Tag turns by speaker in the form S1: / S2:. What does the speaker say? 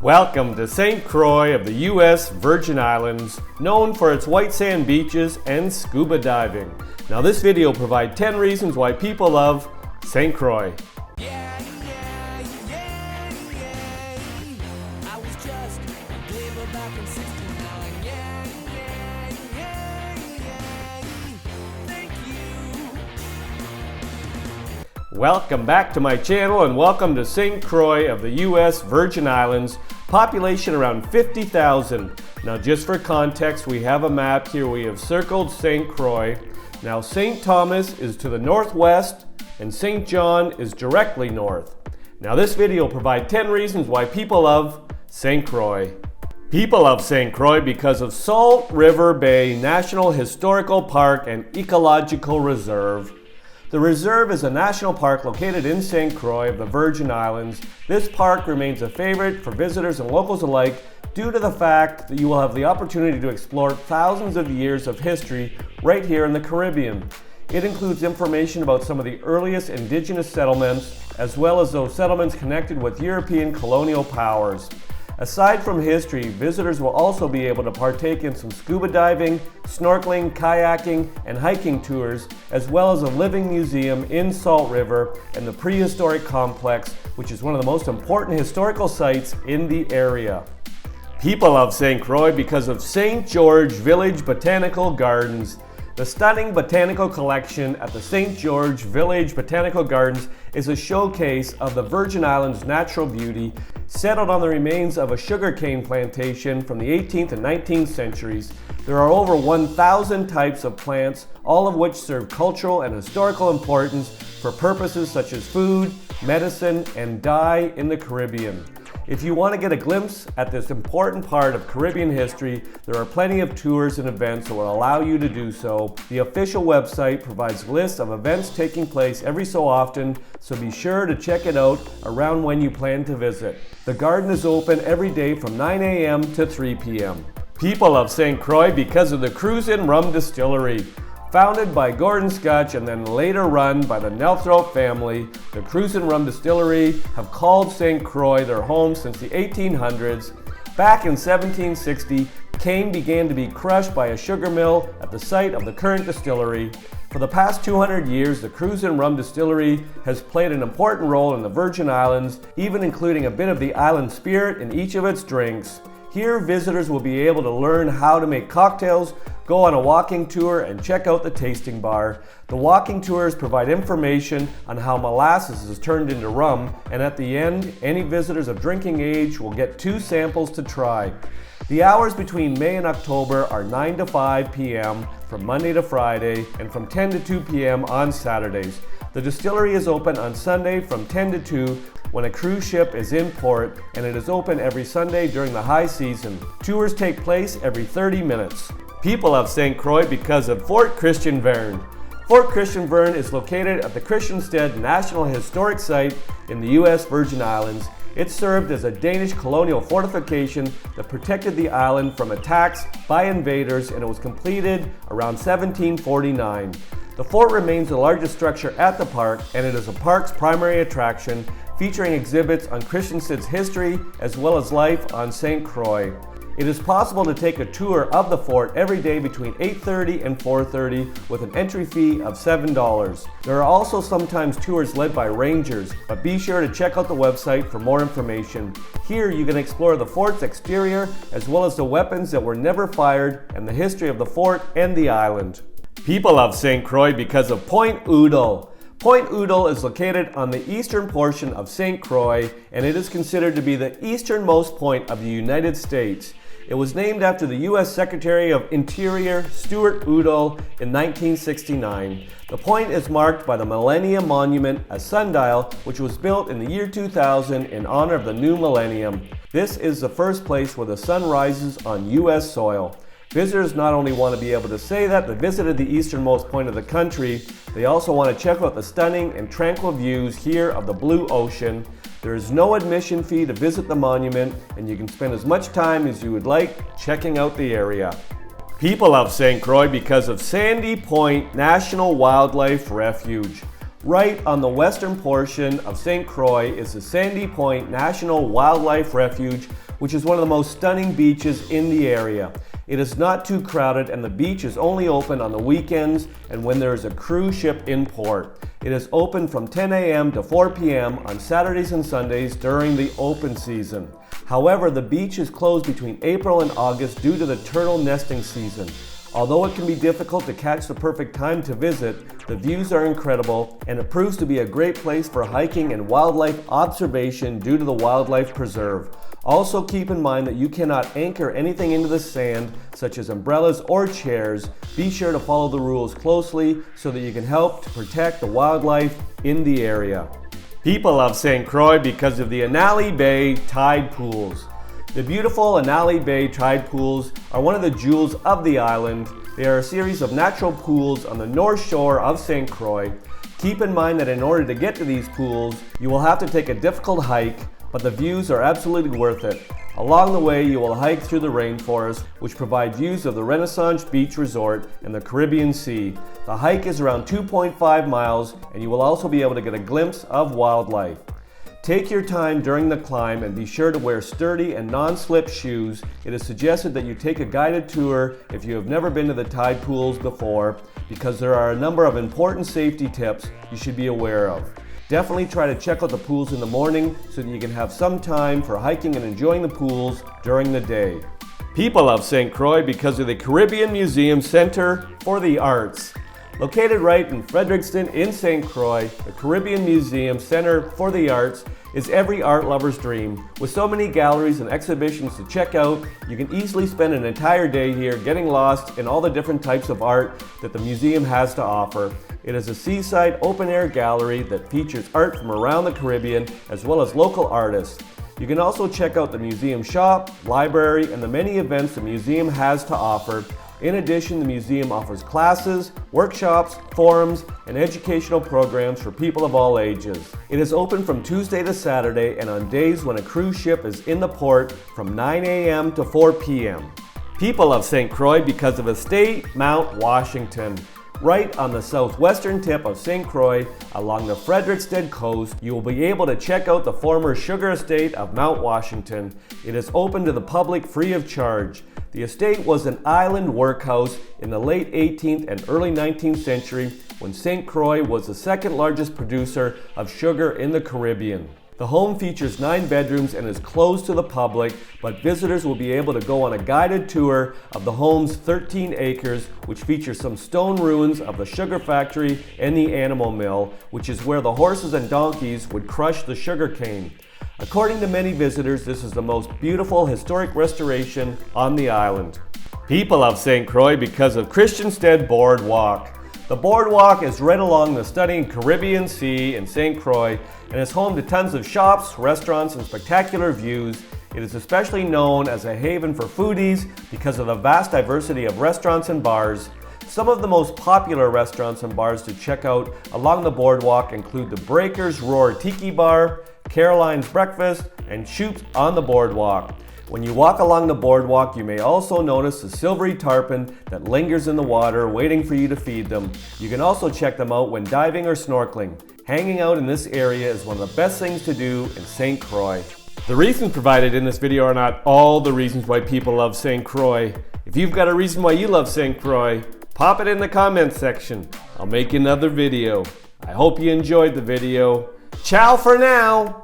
S1: Welcome to St Croix of the U.S. Virgin Islands, known for its white sand beaches and scuba diving. Now this video provides 10 reasons why people love St Croix. Welcome back to my channel and welcome to St Croix of the U.S. Virgin Islands, population around 50,000. Now just for context, we have a map here. We have circled St Croix. Now St. Thomas is to the northwest and St. John is directly north. Now this video will provide 10 reasons why people love St Croix. People love St Croix because of Salt River Bay National Historical Park and Ecological Reserve. The reserve is a national park located in St Croix of the Virgin Islands. This park remains a favorite for visitors and locals alike due to the fact that you will have the opportunity to explore thousands of years of history right here in the Caribbean. It includes information about some of the earliest indigenous settlements, as well as those settlements connected with European colonial powers. Aside from history, visitors will also be able to partake in some scuba diving, snorkeling, kayaking, and hiking tours, as well as a living museum in Salt River and the prehistoric complex, which is one of the most important historical sites in the area. People love St Croix because of St George Village Botanical Gardens. The stunning botanical collection at the St. George Village Botanical Gardens is a showcase of the Virgin Islands' natural beauty, settled on the remains of a sugarcane plantation from the 18th and 19th centuries. There are over 1,000 types of plants, all of which serve cultural and historical importance for purposes such as food, medicine, and dye in the Caribbean. If you want to get a glimpse at this important part of Caribbean history, there are plenty of tours and events that will allow you to do so. The official website provides lists of events taking place every so often, so be sure to check it out around when you plan to visit. The garden is open every day from 9 a.m. to 3 p.m. People love St Croix because of the Cruzan Rum Distillery. Founded by Gordon Scotch and then later run by the Nelthrope family, the Cruzan Rum Distillery have called St Croix their home since the 1800s. Back in 1760, cane began to be crushed by a sugar mill at the site of the current distillery. For the past 200 years, the Cruzan Rum Distillery has played an important role in the Virgin Islands, even including a bit of the island spirit in each of its drinks. Here, visitors will be able to learn how to make cocktails, go on a walking tour, and check out the tasting bar. The walking tours provide information on how molasses is turned into rum, and at the end, any visitors of drinking age will get 2 samples to try. The hours between May and October are 9 to 5 p.m. from Monday to Friday, and from 10 to 2 p.m. on Saturdays. The distillery is open on Sunday from 10 to 2 when a cruise ship is in port, and it is open every Sunday during the high season. Tours take place every 30 minutes. People love St Croix because of Fort Christiansvaern. Fort Christiansvaern is located at the Christiansted National Historic Site in the U.S. Virgin Islands. It served as a Danish colonial fortification that protected the island from attacks by invaders, and it was completed around 1749. The fort remains the largest structure at the park, and it is the park's primary attraction, featuring exhibits on Christiansted's history as well as life on St Croix. It is possible to take a tour of the fort every day between 8:30 and 4:30 with an entry fee of $7. There are also sometimes tours led by rangers, but be sure to check out the website for more information. Here you can explore the fort's exterior as well as the weapons that were never fired and the history of the fort and the island. People love St Croix because of Point Udall. Point Udall is located on the eastern portion of St Croix, and it is considered to be the easternmost point of the United States. It was named after the U.S. Secretary of Interior Stuart Udall in 1969. The point is marked by the Millennium monument, a sundial, which was built in the year 2000 in honor of the new millennium. This is the first place where the sun rises on U.S. soil. Visitors not only want to be able to say that they visited the easternmost point of the country, they also want to check out the stunning and tranquil views here of the blue ocean. There is no admission fee to visit the monument, and you can spend as much time as you would like checking out the area. People love St Croix because of Sandy Point National Wildlife Refuge. Right on the western portion of St Croix is the Sandy Point National Wildlife Refuge, which is one of the most stunning beaches in the area. It is not too crowded and the beach is only open on the weekends and when there is a cruise ship in port. It is open from 10 a.m. to 4 p.m. on Saturdays and Sundays during the open season. However, the beach is closed between April and August due to the turtle nesting season. Although it can be difficult to catch the perfect time to visit, the views are incredible and it proves to be a great place for hiking and wildlife observation due to the wildlife preserve. Also keep in mind that you cannot anchor anything into the sand, such as umbrellas or chairs. Be sure to follow the rules closely so that you can help to protect the wildlife in the area. People love St Croix because of the Anali Bay tide pools. The beautiful Anali Bay tide pools are one of the jewels of the island. They are a series of natural pools on the north shore of St Croix. Keep in mind that in order to get to these pools, you will have to take a difficult hike, but the views are absolutely worth it. Along the way, you will hike through the rainforest, which provide views of the Renaissance Beach Resort and the Caribbean Sea. The hike is around 2.5 miles, and you will also be able to get a glimpse of wildlife. Take your time during the climb and be sure to wear sturdy and non-slip shoes. It is suggested that you take a guided tour if you have never been to the tide pools before, because there are a number of important safety tips you should be aware of. Definitely try to check out the pools in the morning so that you can have some time for hiking and enjoying the pools during the day. People love St. Croix because of the Caribbean Museum Center for the Arts. Located right in Fredericton in St. Croix, the Caribbean Museum Center for the Arts is every art lover's dream. With so many galleries and exhibitions to check out, you can easily spend an entire day here getting lost in all the different types of art that the museum has to offer. It is a seaside open-air gallery that features art from around the Caribbean as well as local artists. You can also check out the museum shop, library, and the many events the museum has to offer. In addition, the museum offers classes, workshops, forums, and educational programs for people of all ages. It is open from Tuesday to Saturday and on days when a cruise ship is in the port from 9 a.m. to 4 p.m. People love St. Croix because of Estate Mount Washington. Right on the southwestern tip of St. Croix, along the Fredericton coast, you will be able to check out the former sugar estate of Mount Washington. It is open to the public free of charge. The estate was an island workhouse in the late 18th and early 19th century when St. Croix was the second largest producer of sugar in the Caribbean. The home features 9 bedrooms and is closed to the public, but visitors will be able to go on a guided tour of the home's 13 acres, which features some stone ruins of the sugar factory and the animal mill, which is where the horses and donkeys would crush the sugar cane. According to many visitors, this is the most beautiful historic restoration on the island. People love St. Croix because of Christiansted Boardwalk. The boardwalk is right along the stunning Caribbean Sea in St. Croix and is home to tons of shops, restaurants, and spectacular views. It is especially known as a haven for foodies because of the vast diversity of restaurants and bars. Some of the most popular restaurants and bars to check out along the boardwalk include the Breaker's Roar Tiki Bar, Caroline's Breakfast, and Shoop's on the Boardwalk. When you walk along the boardwalk, you may also notice the silvery tarpon that lingers in the water waiting for you to feed them. You can also check them out when diving or snorkeling. Hanging out in this area is one of the best things to do in St. Croix. The reasons provided in this video are not all the reasons why people love St. Croix. If you've got a reason why you love St. Croix, pop it in the comments section. I'll make another video. I hope you enjoyed the video. Ciao for now!